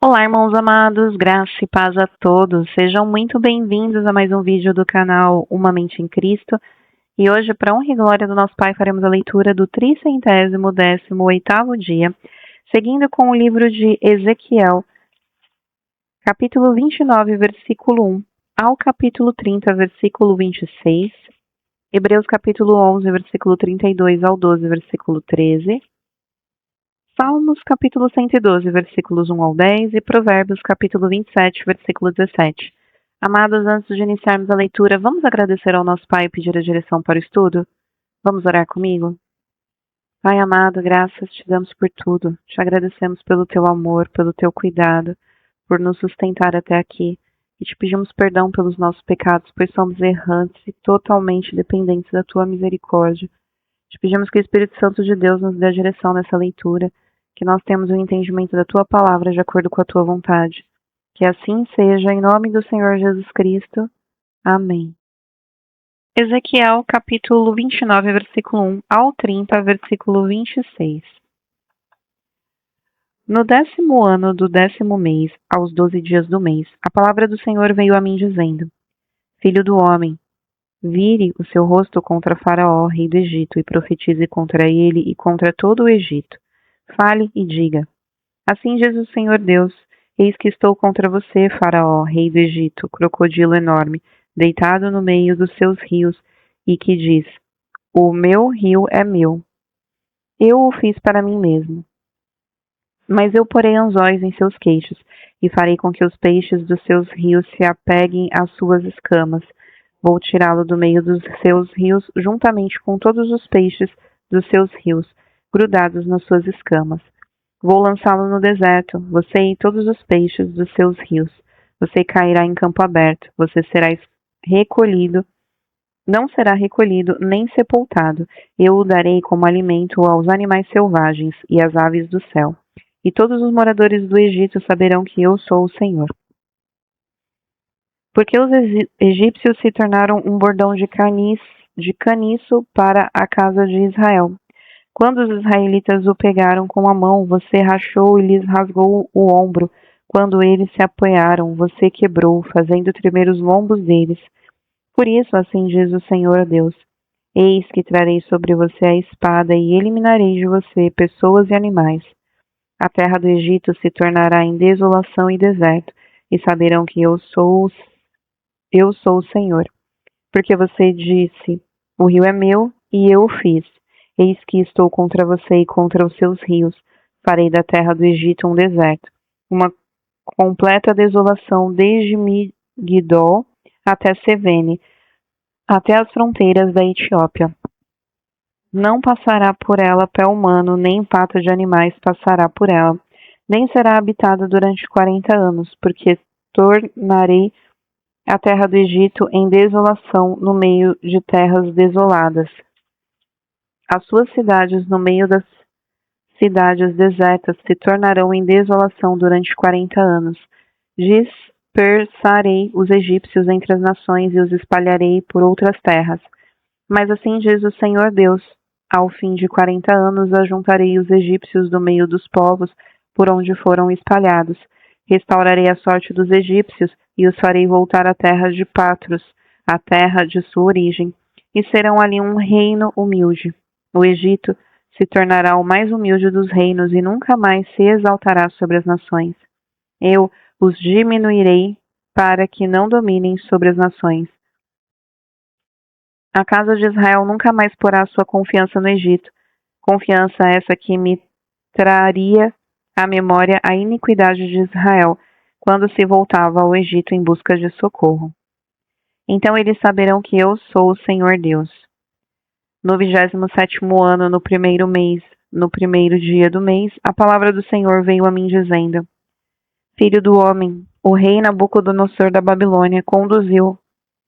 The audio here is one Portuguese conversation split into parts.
Olá, irmãos amados, graça e paz a todos. Sejam muito bem-vindos a mais um vídeo do canal Uma Mente em Cristo. E hoje, para honra e glória do nosso Pai, faremos a leitura do 318º dia, seguindo com o livro de Ezequiel, capítulo 29, versículo 1, ao capítulo 30, versículo 26, Hebreus capítulo 11, versículo 32 ao 12, versículo 13, Salmos, capítulo 112, versículos 1 ao 10 e Provérbios, capítulo 27, versículo 17. Amados, antes de iniciarmos a leitura, vamos agradecer ao nosso Pai e pedir a direção para o estudo? Vamos orar comigo? Pai amado, graças te damos por tudo. Te agradecemos pelo teu amor, pelo teu cuidado, por nos sustentar até aqui. E te pedimos perdão pelos nossos pecados, pois somos errantes e totalmente dependentes da tua misericórdia. Te pedimos que o Espírito Santo de Deus nos dê a direção nessa leitura, que nós temos o entendimento da tua palavra de acordo com a tua vontade. Que assim seja, em nome do Senhor Jesus Cristo. Amém. Ezequiel, capítulo 29, versículo 1 ao 30, versículo 26. No 10º ano do 10º mês, aos 12 dias do mês, a palavra do Senhor veio a mim dizendo: Filho do homem, vire o seu rosto contra Faraó, rei do Egito, e profetize contra ele e contra todo o Egito. Fale e diga: Assim diz o Senhor Deus: Eis que estou contra você, Faraó, rei do Egito, crocodilo enorme, deitado no meio dos seus rios, e que diz: O meu rio é meu. Eu o fiz para mim mesmo. Mas eu porei anzóis em seus queixos, e farei com que os peixes dos seus rios se apeguem às suas escamas. Vou tirá-lo do meio dos seus rios, juntamente com todos os peixes dos seus rios, grudados nas suas escamas. Vou lançá-lo no deserto, você e todos os peixes dos seus rios. Você cairá em campo aberto, você será recolhido, não será recolhido nem sepultado. Eu o darei como alimento aos animais selvagens e às aves do céu. E todos os moradores do Egito saberão que eu sou o Senhor. Porque os egípcios se tornaram um bordão de caniço para a casa de Israel. Quando os israelitas o pegaram com a mão, você rachou e lhes rasgou o ombro. Quando eles se apoiaram, você quebrou, fazendo tremer os lombos deles. Por isso, assim diz o Senhor Deus: Eis que trarei sobre você a espada e eliminarei de você pessoas e animais. A terra do Egito se tornará em desolação e deserto, e saberão que eu sou o Senhor. Porque você disse: O rio é meu e eu o fiz. Eis que estou contra você e contra os seus rios. Farei da terra do Egito um deserto, uma completa desolação desde Migdol até Sevene, até as fronteiras da Etiópia. Não passará por ela pé humano, nem pata de animais passará por ela, nem será habitada durante 40 anos, porque tornarei a terra do Egito em desolação no meio de terras desoladas. As suas cidades no meio das cidades desertas se tornarão em desolação durante 40 anos. Dispersarei os egípcios entre as nações e os espalharei por outras terras. Mas assim diz o Senhor Deus: Ao fim de 40 anos ajuntarei os egípcios do meio dos povos por onde foram espalhados. Restaurarei a sorte dos egípcios e os farei voltar à terra de Patros, a terra de sua origem, e serão ali um reino humilde. O Egito se tornará o mais humilde dos reinos e nunca mais se exaltará sobre as nações. Eu os diminuirei para que não dominem sobre as nações. A casa de Israel nunca mais porá sua confiança no Egito, confiança essa que me traria à memória a iniquidade de Israel, quando se voltava ao Egito em busca de socorro. Então eles saberão que eu sou o Senhor Deus. No 27º ano, no primeiro mês, no primeiro dia do mês, a palavra do Senhor veio a mim dizendo: Filho do homem, o rei Nabucodonosor da Babilônia conduziu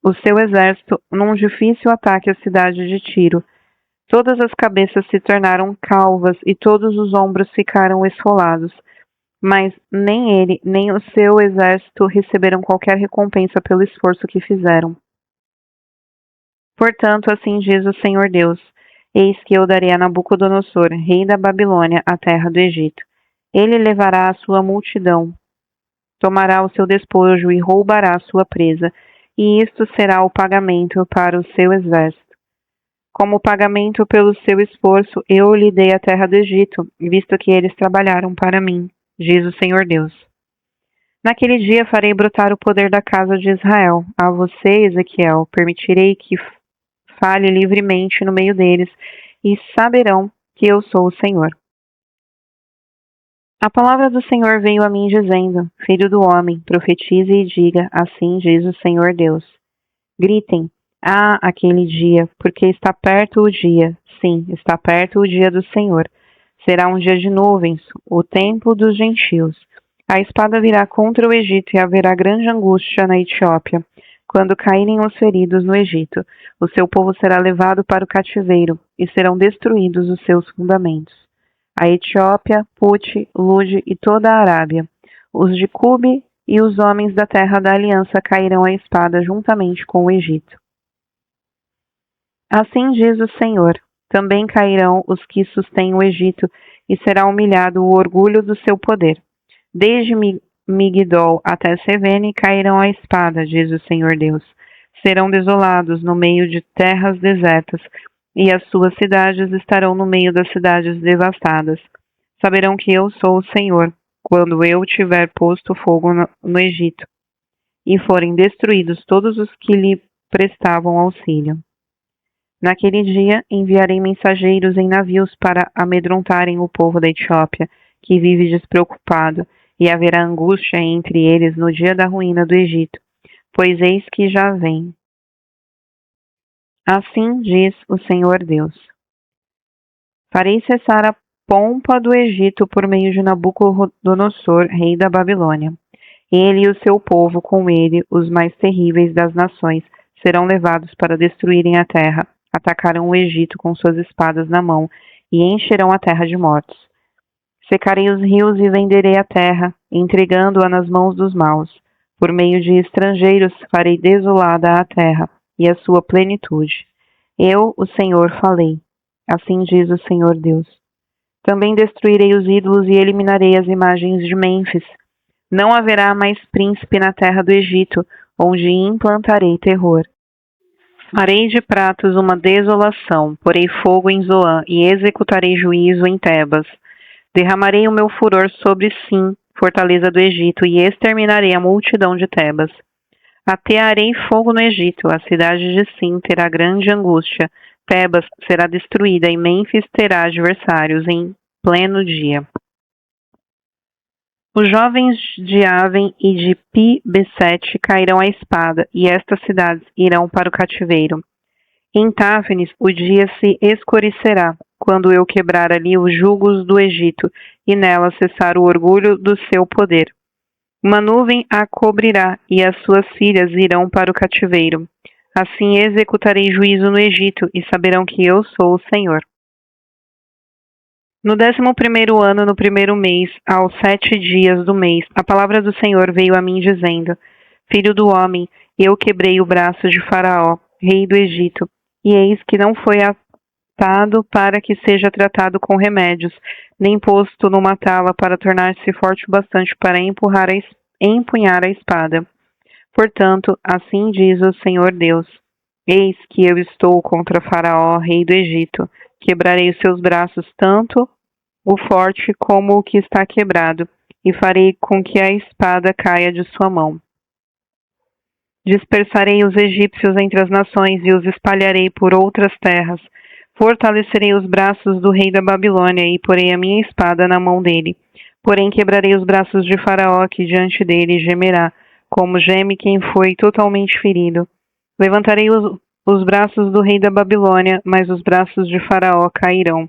o seu exército num difícil ataque à cidade de Tiro. Todas as cabeças se tornaram calvas e todos os ombros ficaram esfolados. Mas nem ele, nem o seu exército receberam qualquer recompensa pelo esforço que fizeram. Portanto, assim diz o Senhor Deus: Eis que eu darei a Nabucodonosor, rei da Babilônia, a terra do Egito. Ele levará a sua multidão, tomará o seu despojo e roubará a sua presa, e isto será o pagamento para o seu exército. Como pagamento pelo seu esforço, eu lhe dei a terra do Egito, visto que eles trabalharam para mim, diz o Senhor Deus. Naquele dia farei brotar o poder da casa de Israel. A você, Ezequiel, permitirei que fale livremente no meio deles, e saberão que eu sou o Senhor. A palavra do Senhor veio a mim dizendo: Filho do homem, profetize e diga: assim diz o Senhor Deus. Gritem: aquele dia, porque está perto o dia. Sim, está perto o dia do Senhor. Será um dia de nuvens, o tempo dos gentios. A espada virá contra o Egito e haverá grande angústia na Etiópia. Quando caírem os feridos no Egito, o seu povo será levado para o cativeiro e serão destruídos os seus fundamentos. A Etiópia, Put, Lude e toda a Arábia, os de Cube e os homens da terra da aliança cairão à espada juntamente com o Egito. Assim diz o Senhor: também cairão os que sustêm o Egito, e será humilhado o orgulho do seu poder. Desde Migdol até Sevene cairão à espada, diz o Senhor Deus. Serão desolados no meio de terras desertas, e as suas cidades estarão no meio das cidades devastadas. Saberão que eu sou o Senhor, quando eu tiver posto fogo no Egito, e forem destruídos todos os que lhe prestavam auxílio. Naquele dia enviarei mensageiros em navios para amedrontarem o povo da Etiópia, que vive despreocupado, e haverá angústia entre eles no dia da ruína do Egito, pois eis que já vem. Assim diz o Senhor Deus. Farei cessar a pompa do Egito por meio de Nabucodonosor, rei da Babilônia. Ele e o seu povo, com ele, os mais terríveis das nações, serão levados para destruírem a terra, atacarão o Egito com suas espadas na mão e encherão a terra de mortos. Secarei os rios e venderei a terra, entregando-a nas mãos dos maus. Por meio de estrangeiros farei desolada a terra e a sua plenitude. Eu, o Senhor, falei. Assim diz o Senhor Deus. Também destruirei os ídolos e eliminarei as imagens de Mênfis. Não haverá mais príncipe na terra do Egito, onde implantarei terror. Farei de pratos uma desolação, porei fogo em Zoã e executarei juízo em Tebas. Derramarei o meu furor sobre Sim, fortaleza do Egito, e exterminarei a multidão de Tebas. Atearei fogo no Egito, a cidade de Sim terá grande angústia, Tebas será destruída e Mênfis terá adversários em pleno dia. Os jovens de Aven e de Pi-Besete cairão à espada, e estas cidades irão para o cativeiro. Em Táfnis o dia se escurecerá, quando eu quebrar ali os jugos do Egito, e nela cessar o orgulho do seu poder. Uma nuvem a cobrirá, e as suas filhas irão para o cativeiro. Assim executarei juízo no Egito, e saberão que eu sou o Senhor. No 11º ano, no primeiro mês, aos 7 dias do mês, a palavra do Senhor veio a mim dizendo: Filho do homem, eu quebrei o braço de Faraó, rei do Egito, e eis que não foi atado para que seja tratado com remédios, nem posto numa tala para tornar-se forte o bastante para empunhar a espada. Portanto, assim diz o Senhor Deus: Eis que eu estou contra Faraó, rei do Egito. Quebrarei os seus braços, tanto o forte como o que está quebrado, e farei com que a espada caia de sua mão. Dispersarei os egípcios entre as nações e os espalharei por outras terras. Fortalecerei os braços do rei da Babilônia e porei a minha espada na mão dele. Porém quebrarei os braços de Faraó, que diante dele gemerá, como geme quem foi totalmente ferido. Levantarei os braços do rei da Babilônia, mas os braços de Faraó cairão.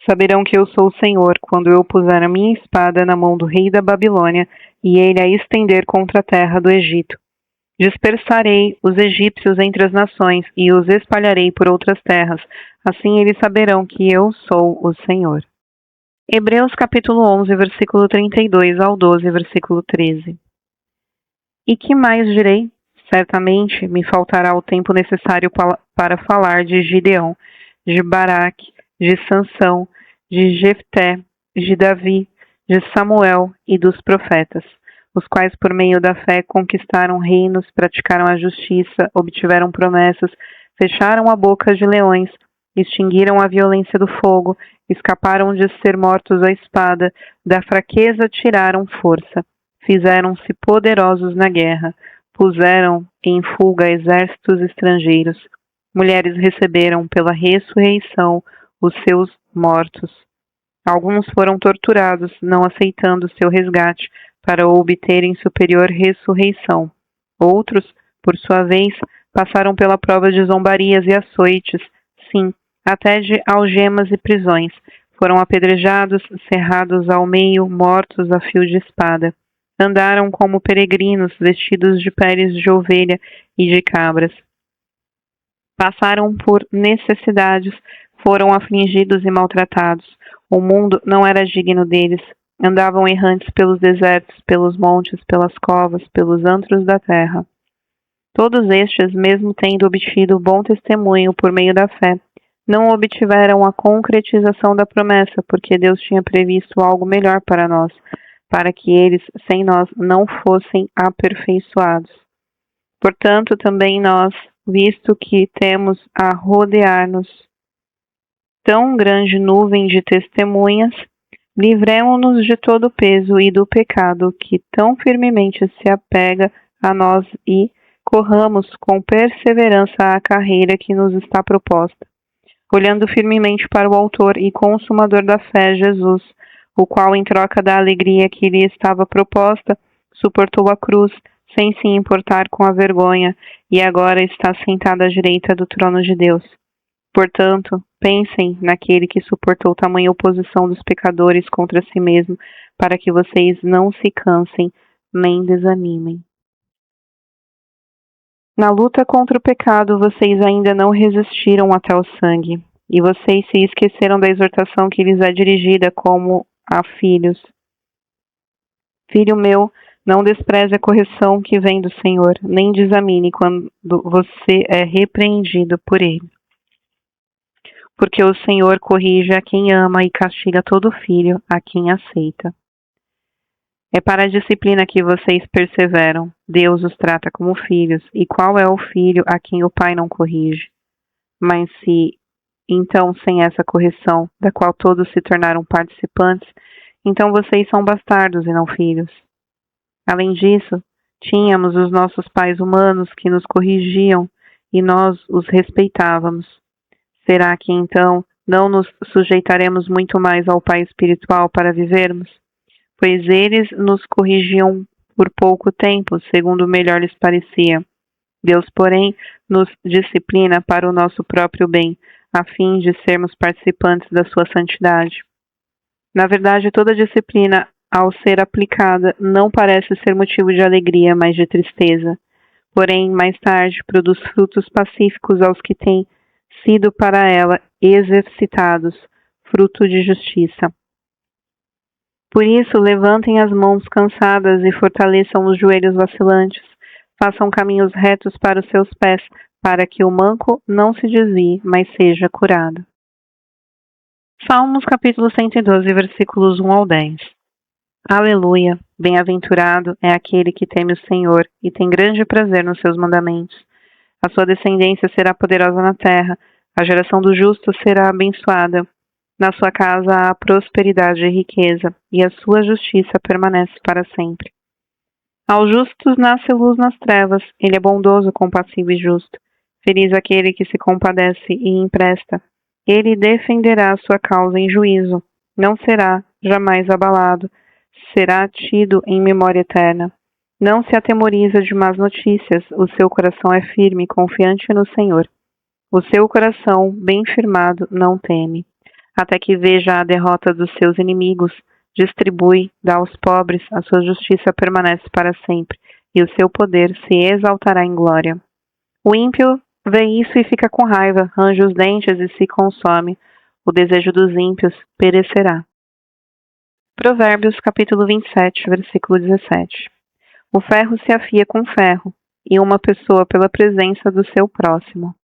Saberão que eu sou o Senhor, quando eu puser a minha espada na mão do rei da Babilônia, e ele a estender contra a terra do Egito. Dispersarei os egípcios entre as nações, e os espalharei por outras terras. Assim eles saberão que eu sou o Senhor. Hebreus capítulo 11, versículo 32 ao 12, versículo 13. E que mais direi? Certamente me faltará o tempo necessário para falar de Gideão, de Baraque, de Sansão, de Jefté, de Davi, de Samuel e dos profetas. os quais por meio da fé conquistaram reinos, praticaram a justiça, obtiveram promessas, fecharam a boca de leões, extinguiram a violência do fogo, escaparam de ser mortos à espada, da fraqueza tiraram força, fizeram-se poderosos na guerra, puseram em fuga exércitos estrangeiros. Mulheres receberam pela ressurreição os seus mortos. Alguns foram torturados, não aceitando seu resgate, para obterem superior ressurreição. Outros, por sua vez, passaram pela prova de zombarias e açoites, sim, até de algemas e prisões. Foram apedrejados, cerrados ao meio, mortos a fio de espada. Andaram como peregrinos, vestidos de peles de ovelha e de cabras. Passaram por necessidades, foram afligidos e maltratados. O mundo não era digno deles. Andavam errantes pelos desertos, pelos montes, pelas covas, pelos antros da terra. Todos estes, mesmo tendo obtido bom testemunho por meio da fé, não obtiveram a concretização da promessa, porque Deus tinha previsto algo melhor para nós, para que eles, sem nós, não fossem aperfeiçoados. Portanto, também nós, visto que temos a rodear-nos tão grande nuvem de testemunhas, livremo-nos de todo o peso e do pecado que tão firmemente se apega a nós e corramos com perseverança a carreira que nos está proposta, olhando firmemente para o autor e consumador da fé, Jesus, o qual, em troca da alegria que lhe estava proposta, suportou a cruz, sem se importar com a vergonha, e agora está sentado à direita do trono de Deus. Portanto, pensem naquele que suportou tamanha oposição dos pecadores contra si mesmo, para que vocês não se cansem nem desanimem. Na luta contra o pecado, vocês ainda não resistiram até o sangue, e vocês se esqueceram da exortação que lhes é dirigida como a filhos. Filho meu, não despreze a correção que vem do Senhor, nem desamine quando você é repreendido por ele. Porque o Senhor corrige a quem ama e castiga todo filho a quem aceita. É para a disciplina que vocês perseveram. Deus os trata como filhos. E qual é o filho a quem o pai não corrige? Mas se, então, sem essa correção, da qual todos se tornaram participantes, então vocês são bastardos e não filhos. Além disso, tínhamos os nossos pais humanos que nos corrigiam e nós os respeitávamos. Será que então não nos sujeitaremos muito mais ao Pai espiritual para vivermos? Pois eles nos corrigiam por pouco tempo, segundo melhor lhes parecia. Deus, porém, nos disciplina para o nosso próprio bem, a fim de sermos participantes da sua santidade. Na verdade, toda disciplina, ao ser aplicada, não parece ser motivo de alegria, mas de tristeza. Porém, mais tarde, produz frutos pacíficos aos que têm sido para ela exercitados, fruto de justiça. Por isso, levantem as mãos cansadas e fortaleçam os joelhos vacilantes. Façam caminhos retos para os seus pés, para que o manco não se desvie, mas seja curado. Salmos capítulo 112, versículos 1 ao 10. Aleluia! Bem-aventurado é aquele que teme o Senhor e tem grande prazer nos seus mandamentos. A sua descendência será poderosa na terra, a geração do justo será abençoada. Na sua casa há prosperidade e riqueza, e a sua justiça permanece para sempre. Aos justos nasce luz nas trevas, ele é bondoso, compassivo e justo. Feliz aquele que se compadece e empresta. Ele defenderá a sua causa em juízo, não será jamais abalado, será tido em memória eterna. Não se atemoriza de más notícias, o seu coração é firme e confiante no Senhor. O seu coração, bem firmado, não teme. Até que veja a derrota dos seus inimigos, distribui, dá aos pobres, a sua justiça permanece para sempre, e o seu poder se exaltará em glória. O ímpio vê isso e fica com raiva, range os dentes e se consome. O desejo dos ímpios perecerá. Provérbios capítulo 27, versículo 17. O ferro se afia com ferro, e uma pessoa pela presença do seu próximo.